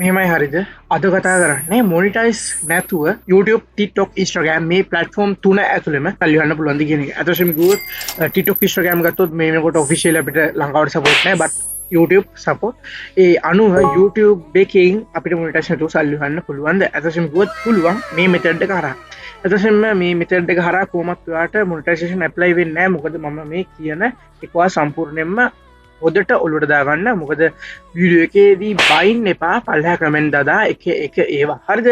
මෙහෙමයි හරිද අද කතා කරන්නේ මොනිටයිස් නැතුව YouTube TikTok Instagram මේ platform තුන ඇතුළෙම සල්ලි හොයන්න පුළුවන්ද කියන එක. අතවශ්‍යම ගියොත් TikTok Instagram ගත්තොත් මේ වෙනකොට official අපිට ලංකාවට support නැහැ but YouTube support. ඒ අනුව YouTube එකකින් අපිට මොනිටයිස් නැතුව සල්ලි හොයන්න පුළුවන්ද? අතවශ්‍යම ගියොත් පුළුවන් මේ method එක හරහා. අතවශ්‍යම මේ method එක හරහා කොහොමත් ඔයාට monetization apply වෙන්නේ නැහැ. මොකද මම මේ කියන එකවා සම්පූර්ණයෙන්ම හොදට ඔලුට දාගන්න මොකද වීඩියෝ එකේදී බයින් එපා පල්හැ කමෙන්ට් දදා එක ඒවා හරිද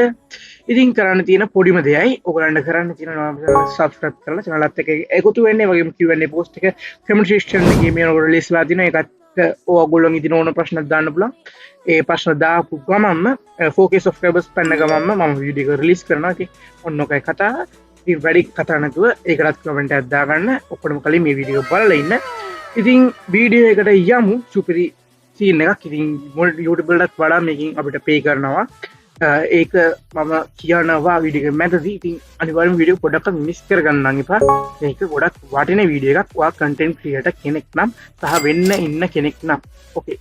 ඉතින් කරන්න තියෙන පොඩිම දෙයයි ඔගලන්ට කරන්න තියෙන සබස්ක්‍රයිබ් කරලා channel එක එකතු වෙන්නේ වගේම Q&A post එක comment section එකේ මේ ඔයගොල්ලෝ ලිස්ට් ලා දින එකත් ඔයගොල්ලෝන් ඉදින ඕන ප්‍රශ්න දාන්න පුළුවන් ඒ ප්‍රශ්න දාපු ගමන්ම 4K subscribers පන්න ගමන්ම මම වීඩියෝ එක රිලීස් කරනවා ඉතින් ඔන්න ඔකයි කතාව ඉතින් වැඩි කතා නැතුව ඒකටත් කමෙන්ට් එකක් දාගන්න ඔක්කොම කලින් මේ වීඩියෝ බලලා ඉන්න ඉතින් වීඩියෝ එකට යමු සුපිරි සීන් එකක් ඉතින් YouTube වලට වඩා මේකෙන් අපිට පේ කරනවා ඒක මම කියනවා වීඩියෝ එක මැදදී ඉතින් අනිවාර්යයෙන්ම වීඩියෝ පොඩ්ඩක් මිස් කරගන්න එපා මේක ගොඩක් වටින වීඩියෝ එකක් ඔයා කන්ටෙන්ට් ක්‍රියේටර් කෙනෙක් නම් සහ වෙන්න ඉන්න කෙනෙක් නම් ඕකේ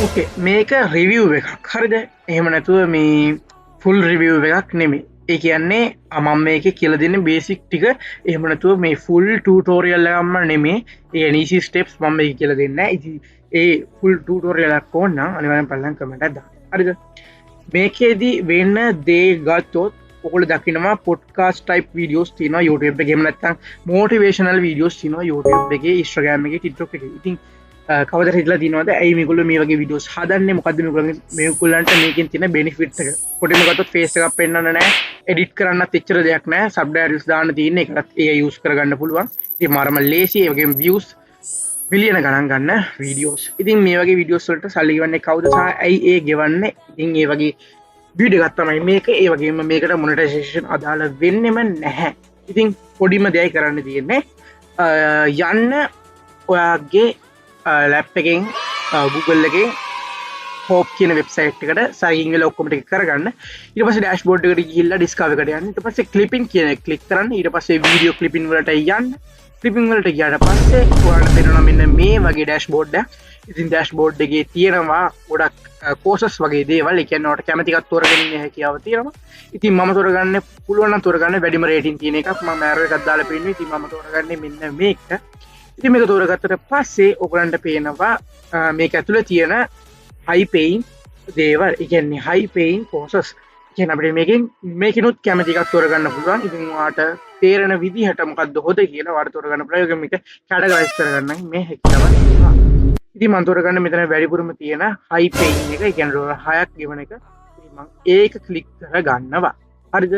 ඕකේ මේක රිවිව් එකක් හරිද එහෙම නැතුව මේ ෆුල් රිවිව් එකක් නෙමෙයි ඒ කියන්නේ මම මේකේ කියලා දෙන්නේ බේසික් ටික එහෙම නැතුව මේ ෆුල් ටියුටෝරියල් එකක්ම නෙමෙයි ඒ easy steps මම මේක කියලා දෙන්නේ නැහැ ඉතින් ඒ ෆුල් ටියුටෝරියල් එකක් ඕන නම් අනිවාර්යෙන් බලන්න කමෙන්ට් එකක් දාන්න හරිද මේකේදී වෙන දේ ගත්තොත් ඔයගොල්ලෝ දකිනවා පොඩ්කාස්ට් ටයිප් වීඩියෝස් තියෙනවා YouTube එකේ එහෙම නැත්නම් මොටිවේෂනල් වීඩියෝස් තියෙනවා YouTube එකේ Instagram එකේ TikTok එකේ ඉතින් කවදට හිටලා තියනවද ඇයි මේගොල්ලෝ මේ වගේ වීඩියෝස් හදන්නේ මොකද්ද මේගොල්ලන්ට මේකෙන් තියෙන බෙනිෆිට් එක පොඩිම ගත්තොත් ෆේස් එකක් පෙන්වන්න නැහැ එඩිට් කරන්නත් එච්චර දෙයක් නැහැ සබ්ටයිටල්ස් දාන්න තියෙන්නේ ඒකත් ඒ යූස් කරගන්න පුළුවන් ඉතින් මාරම ලේසි ඒ වගේම views මිලියන ගණන් ගන්න වීඩියෝස් ඉතින් මේ වගේ වීඩියෝස් වලට සල්ලි ගෙවන්නේ කවුද සහ ඇයි ඒ ගෙවන්නේ ඉතින් ඒ වගේ වීඩියෝ එකක් තමයි මේක ඒ වගේම මේකට මොනිටයිසේෂන් අදාළ වෙන්නෙම නැහැ ඉතින් පොඩිම දෙයයි කරන්න තියෙන්නේ යන්න ඔයාගේ ලැප් එකෙන් Google එකෙන් හෝප් කියන වෙබ්සයිට් එකට සයින් වෙලා ඔක්කොම ටික කරගන්න ඊට පස්සේ ඩෑෂ්බෝඩ් එකට ගිහිල්ලා ඩිස්කවර් එකට යන්න ඊට පස්සේ ක්ලිපින් කියන එක ක්ලික් කරන්න ඊට පස්සේ වීඩියෝ ක්ලිපින් වලට යන්න ක්ලිපින් වලට ගියාට පස්සේ ඔයාලට පේනවා මෙන්න මේ වගේ ඩෑෂ්බෝඩ් එකක් ඉතින් ඩෑෂ්බෝඩ් එකේ තියෙනවා ගොඩක් කෝසස් වගේ දේවල් ඒ කියන්නේ ඔයාලට කැමති එකක් තෝරගෙන ඉන්න හැකියාව තියෙනවා ඉතින් මම තෝරගන්න පුළුවන් නම් තෝරගන්න වැඩිම රේටින් තියෙන එකක් මම ඇරෝ එකක් දාලා පෙන්නනවා ඉතින් මම තෝරගන්නේ මෙන්න මේක ඉතින් මේක තෝරගත්තට පස්සේ ඔයගලන්ට පේනවා මේක ඇතුලේ තියෙන high paying දේවල්. ඒ කියන්නේ high paying courses. කියන්නේ අපිට මේකිනුත් කැමති එකක් තෝරගන්න පුළුවන්. ඉතින් ඔයාට තේරෙන විදිහට මොකද්ද හොද කියලා ඔයාට තෝරගන්න පුළුවන්. මේක කැටගරයිස් කරගන්නයි මේ හැකියාව තියෙනවා. ඉතින් මම තෝරගන්න මෙතන වැඩිපුරම තියෙන high paying එක. ඒ කියන්නේ ඩොලර් 6ක් ගෙවන එක. ඉතින් මම ඒක ක්ලික් කරගන්නවා. හරිද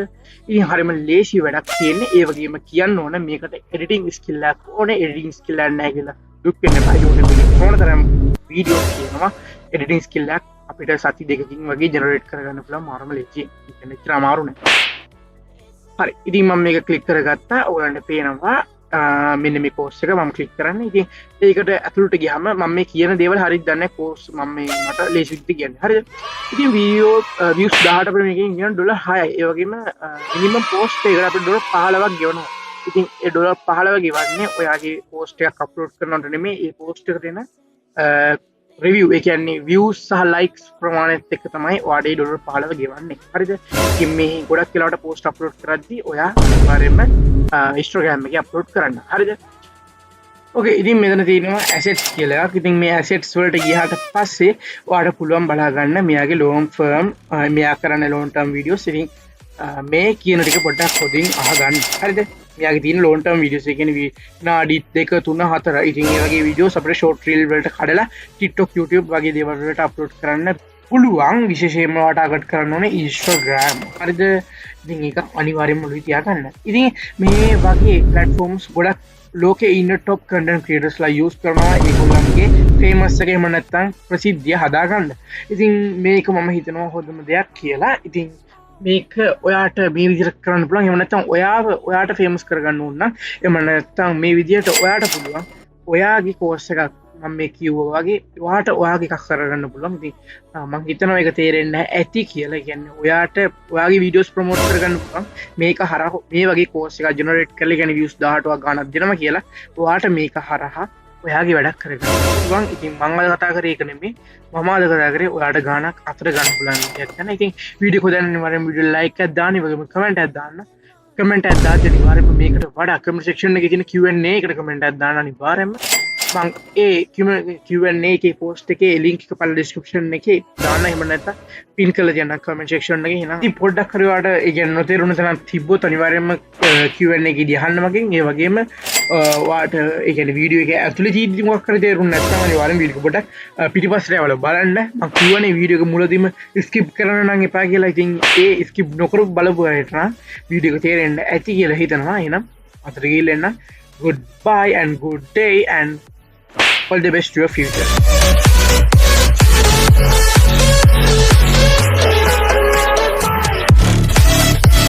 ඉතින් හරිම ලේසි වැඩක් තියෙන්නේ ඒ වගේම කියන්න ඕන මේකට එඩිටිං ස්කිල් එකක් ඕනේ එඩිටිං ස්කිල් එකක් නැහැ කියලා දුක් වෙන්න එපා YouTube එකේ ඕන තරම් වීඩියෝස් තියෙනවා එඩිටිං ස්කිල් එකක් අපිට සති දෙකකින් වගේ ජෙනරේට් කරගන්න පුළුවන් මාරම ලේසි ඉතින් එච්චර අමාරු නෑ හරි ඉතින් මම මේක ක්ලික් කරගත්තා ඔයාලන්ට පේනවා මෙන්න මේ කෝස් එක මම ක්ලික් කරන්න ඉතින් ඒකට ඇතුළට ගියාම මම මේ කියන දේවල් හරියට දන්නේ කෝස් මම මේ මට ලේසි විදිහට කියන්නේ හරිද ඉතින් වීඩියෝ views 18 අපිට මේකෙන් කියන ඩොලර් 6යි ඒ වගේම මිනිමම් පෝස්ට් එකකට අපිට ඩොලර් 15ක් ගෙවනවා ඉතින් ඒ ඩොලර් 15 ගෙවන්නේ ඔයාගේ පෝස්ට් එකක් අප්ලෝඩ් කරනවට නෙමෙයි ඒ පෝස්ට් එකට එන රිවිව් ඒ කියන්නේ views සහ likes ප්‍රමාණයත් එක්ක තමයි ඔයාට ඒ ඩොලර් 15 ගෙවන්නේ හරිද ඉතින් මේ ගොඩක් වෙලාවට පෝස්ට් අප්ලෝඩ් කරද්දී ඔයා අනිවාර්යයෙන්ම Instagram එකේ අප්ලෝඩ් කරන්න හරිද ඕකේ ඉතින් මෙතන තියෙනවා assets කියලා එකක් ඉතින් මේ assets වලට ගියාට පස්සේ ඔයාට පුළුවන් බලා ගන්න මෙයාගේ long firm මෙයා කරන long term videos ඉතින් මේ කියන ටික පොඩ්ඩක් හොදින් අහගන්න හරිද මෙයාගේ තියෙන long term videos ඒ කියන්නේ විනාඩි 2 3 4 ඉතින් ඒ වගේ videos අපිට short reel වලට කඩලා TikTok YouTube වගේ දේවල් වලට අප්ලෝඩ් කරන්න පුළුවන් විශේෂයෙන්ම ටාගට් කරන්න ඕනේ Instagram හරිද ඉතින් ඒක අනිවාර්යයෙන්ම ඔළුවේ තියාගන්න ඉතින් මේ වගේ platforms ගොඩක් ලෝකේ ඉන්න top content creators ලා use කරනවා ඒගොල්ලන්ගේ famous එක එහෙම නැත්නම් ප්‍රසිද්ධිය හදාගන්න ඉතින් මේක මම හිතනවා හොඳම දෙයක් කියලා ඉතින් මේක ඔයාට මේ විදිහට කරන්න පුළුවන් එහෙම නැත්නම් ඔයාට famous කරගන්න ඕන නම් එහෙම නැත්නම් මේ විදිහට ඔයාට පුළුවන් ඔයාගේ course එකක් මම මේ කිව්වා වගේ ඔයාට ඔයාගේ එකක් කරගන්න පුළුවන්. ඉතින් මම හිතනවා ඒක තේරෙන්න ඇති කියලා. කියන්නේ ඔයාට ඔයාගේ වීඩියෝස් ප්‍රොමෝට් කරගන්න පුළුවන්. මේක හරහා මේ වගේ කෝස් එකක් ජෙනරේට් කරලා කියන්නේ views 18ක් ගානක් දෙනවා කියලා. ඔයාට මේක හරහා ඔයාගේ වැඩක් කරගන්න පුළුවන්. ඉතින් මම අද කතා කරේ ඒක නෙමෙයි. මම අද කතා කරේ ඔයාට ගානක් අතර ගන්න පුළුවන් විදියක් ගැන. ඉතින් වීඩියෝ එක දැනන්න වරම වීඩියෝ ලයික් එකක් දාන්න, ඒ වගේම කමෙන්ට් එකක් දාන්න. කමෙන්ට් එකක් දාන්න අනිවාර්යයෙන්ම මේකට වඩා කමෙන්ට් සෙක්ෂන් එකේ තියෙන Q&A එකට කමෙන්ට් එකක් දාන්න අනිවාර්යයෙන්ම. මං ඒ Q&A එකේ පෝස්ට් එකේ ලින්ක් එක පළ ඩිස්ක්‍රිප්ෂන් එකේ දාන්න. එහෙම නැත්නම් පින් කරලා තියන්න කමෙන්ට් සෙක්ෂන් එකේ. එහෙනම් ඉතින් පොඩ්ඩක් හරි ඔයාලට ඒ කියන්නේ නොතේරුණ තැනක් තිබ්බොත් අනිවාර්යයෙන්ම Q&A එකේදී අහන්න මගෙන්. ඒ වගේම ඔයාට ඒ කියන්නේ වීඩියෝ එක ඇතුලේ තියෙද්දි මොකක් හරි තේරුන්නේ නැත්නම් අනිවාර්යෙන් වීඩියෝ එක පොඩ්ඩක් පිටිපස්සට යවලා බලන්න. මං කියවනේ වීඩියෝ එක මුලදීම ස්කිප් කරන්න නම් එපා කියලා. ඉතින් ඒ ස්කිප් නොකර බලපු අයට නම් වීඩියෝ එක තේරෙන්න ඇති කියලා හිතනවා. එහෙනම් අතට ගිහින් එන්න. Goodbye and good day and all the best to your future.